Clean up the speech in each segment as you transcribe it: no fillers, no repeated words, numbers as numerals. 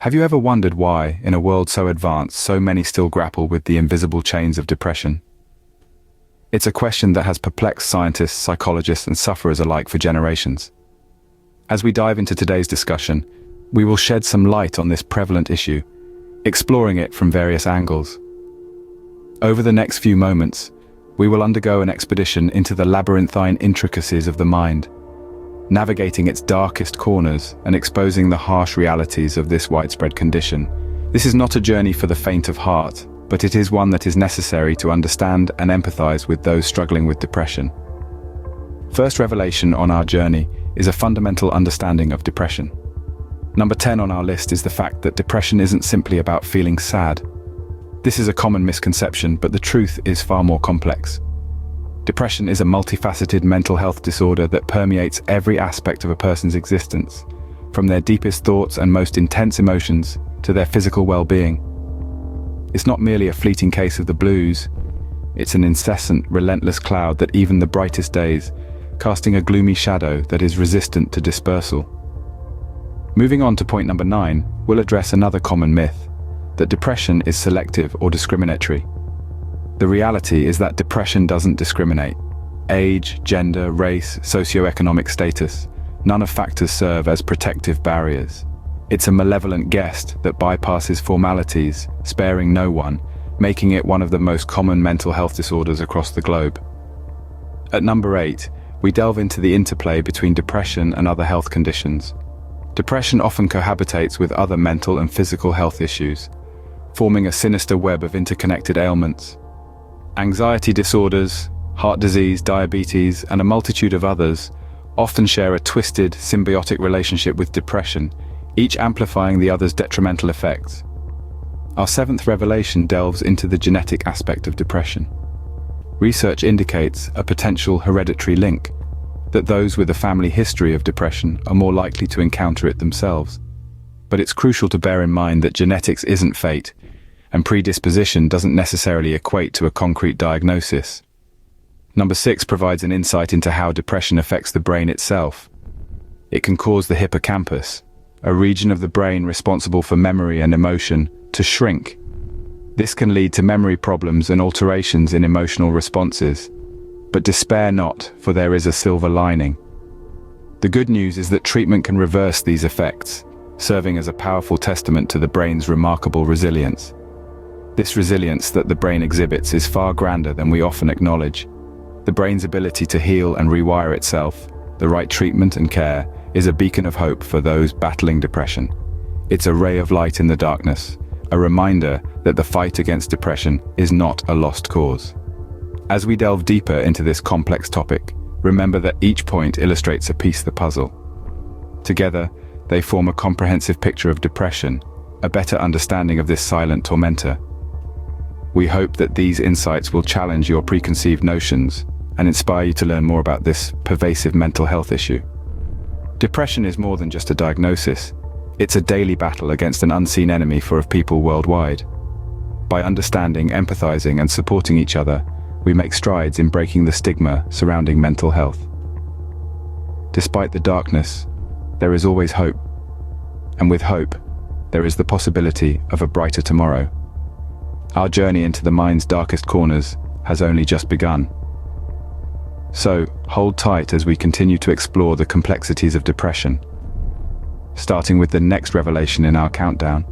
Have you ever wondered why, in a world so advanced, so many still grapple with the invisible chains of depression? It's a question that has perplexed scientists, psychologists, and sufferers alike for generations. As we dive into today's discussion, we will shed some light on this prevalent issue, exploring it from various angles. Over the next few moments, we will undergo an expedition into the labyrinthine intricacies of the mind, navigating its darkest corners and exposing the harsh realities of this widespread condition. This is not a journey for the faint of heart, but it is one that is necessary to understand and empathize with those struggling with depression. First revelation on our journey is a fundamental understanding of depression. Number 10 on our list is the fact that depression isn't simply about feeling sad. This is a common misconception, but the truth is far more complex. Depression is a multifaceted mental health disorder that permeates every aspect of a person's existence, from their deepest thoughts and most intense emotions to their physical well-being. It's not merely a fleeting case of the blues, it's an incessant, relentless cloud that even the brightest days, casting a gloomy shadow that is resistant to dispersal. Moving on to point number 9, we'll address another common myth, that depression is selective or discriminatory. The reality is that depression doesn't discriminate. Age, gender, race, socioeconomic status, none of factors serve as protective barriers. It's a malevolent guest that bypasses formalities, sparing no one, making it one of the most common mental health disorders across the globe. At number 8, we delve into the interplay between depression and other health conditions. Depression often cohabitates with other mental and physical health issues, forming a sinister web of interconnected ailments. Anxiety disorders, heart disease, diabetes, and a multitude of others often share a twisted, symbiotic relationship with depression, each amplifying the other's detrimental effects. Our 7th revelation delves into the genetic aspect of depression. Research indicates a potential hereditary link, that those with a family history of depression are more likely to encounter it themselves. But it's crucial to bear in mind that genetics isn't fate, and predisposition doesn't necessarily equate to a concrete diagnosis. Number 6 provides an insight into how depression affects the brain itself. It can cause the hippocampus, a region of the brain responsible for memory and emotion, to shrink. This can lead to memory problems and alterations in emotional responses. But despair not, for there is a silver lining. The good news is that treatment can reverse these effects, serving as a powerful testament to the brain's remarkable resilience. This resilience that the brain exhibits is far grander than we often acknowledge. The brain's ability to heal and rewire itself, the right treatment and care, is a beacon of hope for those battling depression. It's a ray of light in the darkness, a reminder that the fight against depression is not a lost cause. As we delve deeper into this complex topic, remember that each point illustrates a piece of the puzzle. Together, they form a comprehensive picture of depression, a better understanding of this silent tormentor. We hope that these insights will challenge your preconceived notions and inspire you to learn more about this pervasive mental health issue. Depression is more than just a diagnosis. It's a daily battle against an unseen enemy for people worldwide. By understanding, empathizing, and supporting each other, we make strides in breaking the stigma surrounding mental health. Despite the darkness, there is always hope. And with hope, there is the possibility of a brighter tomorrow. Our journey into the mind's darkest corners has only just begun. So, hold tight as we continue to explore the complexities of depression, starting with the next revelation in our countdown.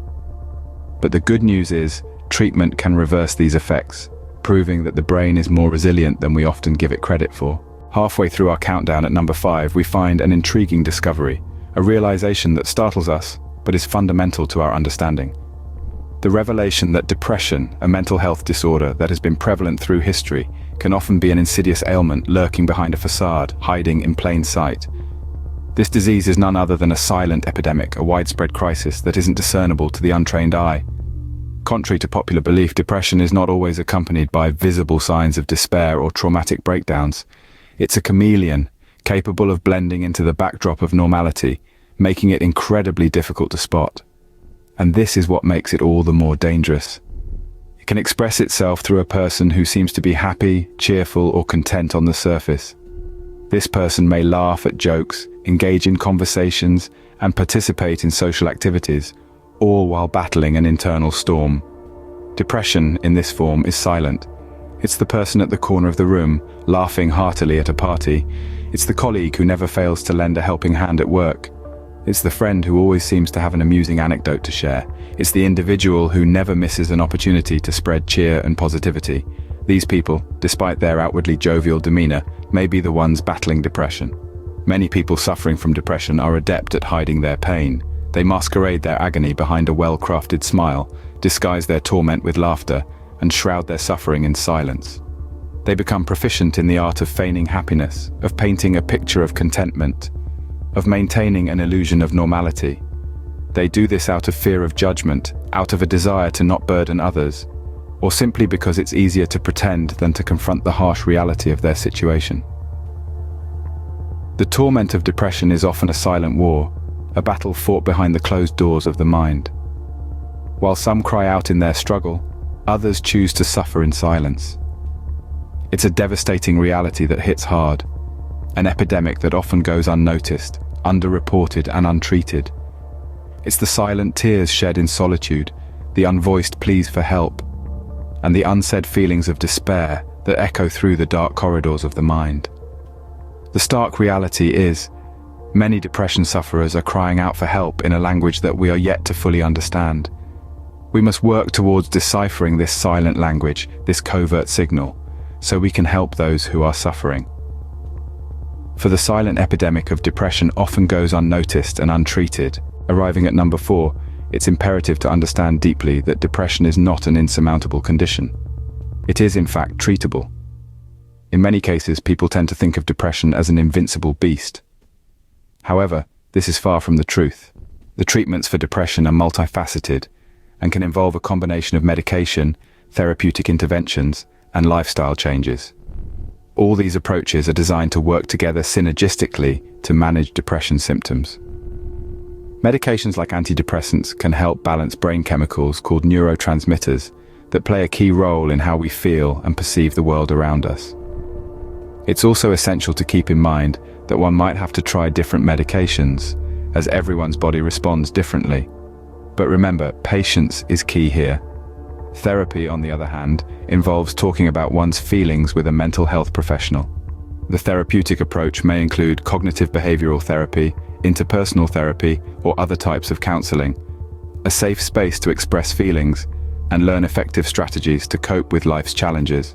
But the good news is, treatment can reverse these effects, proving that the brain is more resilient than we often give it credit for. Halfway through our countdown at number 5, we find an intriguing discovery, a realization that startles us, but is fundamental to our understanding. The revelation that depression, a mental health disorder that has been prevalent through history, can often be an insidious ailment lurking behind a facade, hiding in plain sight. This disease is none other than a silent epidemic, a widespread crisis that isn't discernible to the untrained eye. Contrary to popular belief, depression is not always accompanied by visible signs of despair or traumatic breakdowns. It's a chameleon, capable of blending into the backdrop of normality, making it incredibly difficult to spot. And this is what makes it all the more dangerous. It can express itself through a person who seems to be happy, cheerful, or content on the surface. This person may laugh at jokes, engage in conversations, and participate in social activities, all while battling an internal storm. Depression, in this form, is silent. It's the person at the corner of the room, laughing heartily at a party. It's the colleague who never fails to lend a helping hand at work. It's the friend who always seems to have an amusing anecdote to share. It's the individual who never misses an opportunity to spread cheer and positivity. These people, despite their outwardly jovial demeanor, may be the ones battling depression. Many people suffering from depression are adept at hiding their pain. They masquerade their agony behind a well-crafted smile, disguise their torment with laughter, and shroud their suffering in silence. They become proficient in the art of feigning happiness, of painting a picture of contentment, of maintaining an illusion of normality. They do this out of fear of judgment, out of a desire to not burden others, or simply because it's easier to pretend than to confront the harsh reality of their situation. The torment of depression is often a silent war, a battle fought behind the closed doors of the mind. While some cry out in their struggle, others choose to suffer in silence. It's a devastating reality that hits hard, an epidemic that often goes unnoticed, underreported and untreated. It's the silent tears shed in solitude, the unvoiced pleas for help, and the unsaid feelings of despair that echo through the dark corridors of the mind. The stark reality is, many depression sufferers are crying out for help in a language that we are yet to fully understand. We must work towards deciphering this silent language, this covert signal, so we can help those who are suffering. For the silent epidemic of depression often goes unnoticed and untreated. Arriving at number 4, it's imperative to understand deeply that depression is not an insurmountable condition. It is in fact treatable. In many cases, people tend to think of depression as an invincible beast. However, this is far from the truth. The treatments for depression are multifaceted and can involve a combination of medication, therapeutic interventions, and lifestyle changes. All these approaches are designed to work together synergistically to manage depression symptoms. Medications like antidepressants can help balance brain chemicals called neurotransmitters that play a key role in how we feel and perceive the world around us. It's also essential to keep in mind that one might have to try different medications, as everyone's body responds differently. But remember, patience is key here. Therapy, on the other hand, involves talking about one's feelings with a mental health professional. The therapeutic approach may include cognitive behavioral therapy, interpersonal therapy, or other types of counseling, a safe space to express feelings and learn effective strategies to cope with life's challenges.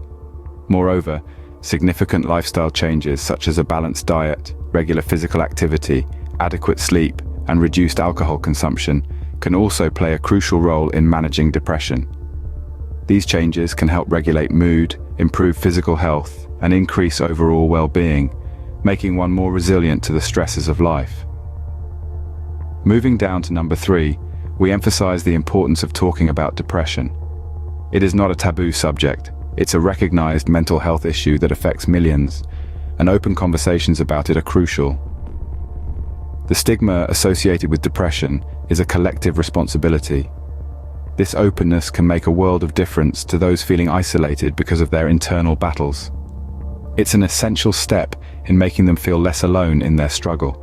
Moreover, significant lifestyle changes such as a balanced diet, regular physical activity, adequate sleep, and reduced alcohol consumption can also play a crucial role in managing depression. These changes can help regulate mood, improve physical health, and increase overall well-being, making one more resilient to the stresses of life. Moving down to number 3, we emphasize the importance of talking about depression. It is not a taboo subject. It's a recognized mental health issue that affects millions, and open conversations about it are crucial. The stigma associated with depression is a collective responsibility. This openness can make a world of difference to those feeling isolated because of their internal battles. It's an essential step in making them feel less alone in their struggle.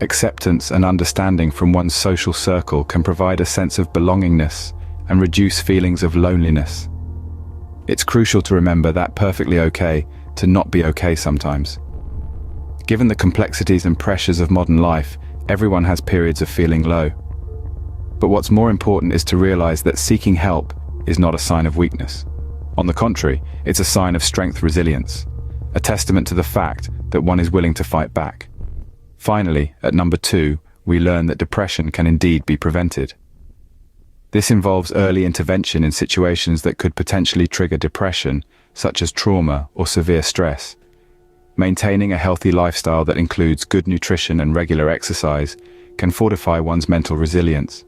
Acceptance and understanding from one's social circle can provide a sense of belongingness and reduce feelings of loneliness. It's crucial to remember that perfectly okay to not be okay sometimes. Given the complexities and pressures of modern life, everyone has periods of feeling low. But what's more important is to realize that seeking help is not a sign of weakness. On the contrary, it's a sign of strength, resilience, a testament to the fact that one is willing to fight back. Finally, at number 2, we learn that depression can indeed be prevented. This involves early intervention in situations that could potentially trigger depression, such as trauma or severe stress. Maintaining a healthy lifestyle that includes good nutrition and regular exercise can fortify one's mental resilience.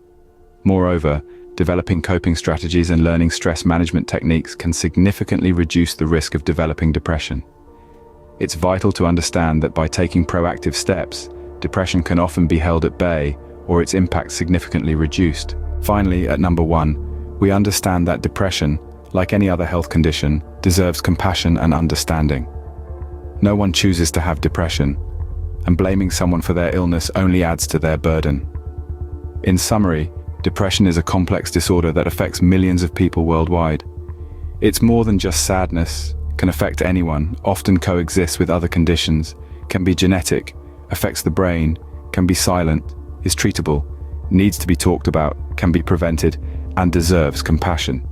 Moreover, developing coping strategies and learning stress management techniques can significantly reduce the risk of developing depression. It's vital to understand that by taking proactive steps, depression can often be held at bay or its impact significantly reduced. Finally, at number 1, we understand that depression, like any other health condition, deserves compassion and understanding. No one chooses to have depression, and blaming someone for their illness only adds to their burden. In summary, Depression is a complex disorder that affects millions of people worldwide. It's more than just sadness, can affect anyone, often coexists with other conditions, can be genetic, affects the brain, can be silent, is treatable, needs to be talked about, can be prevented, and deserves compassion.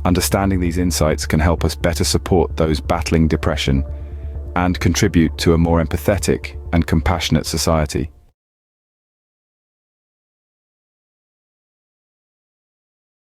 Understanding these insights can help us better support those battling depression and contribute to a more empathetic and compassionate society.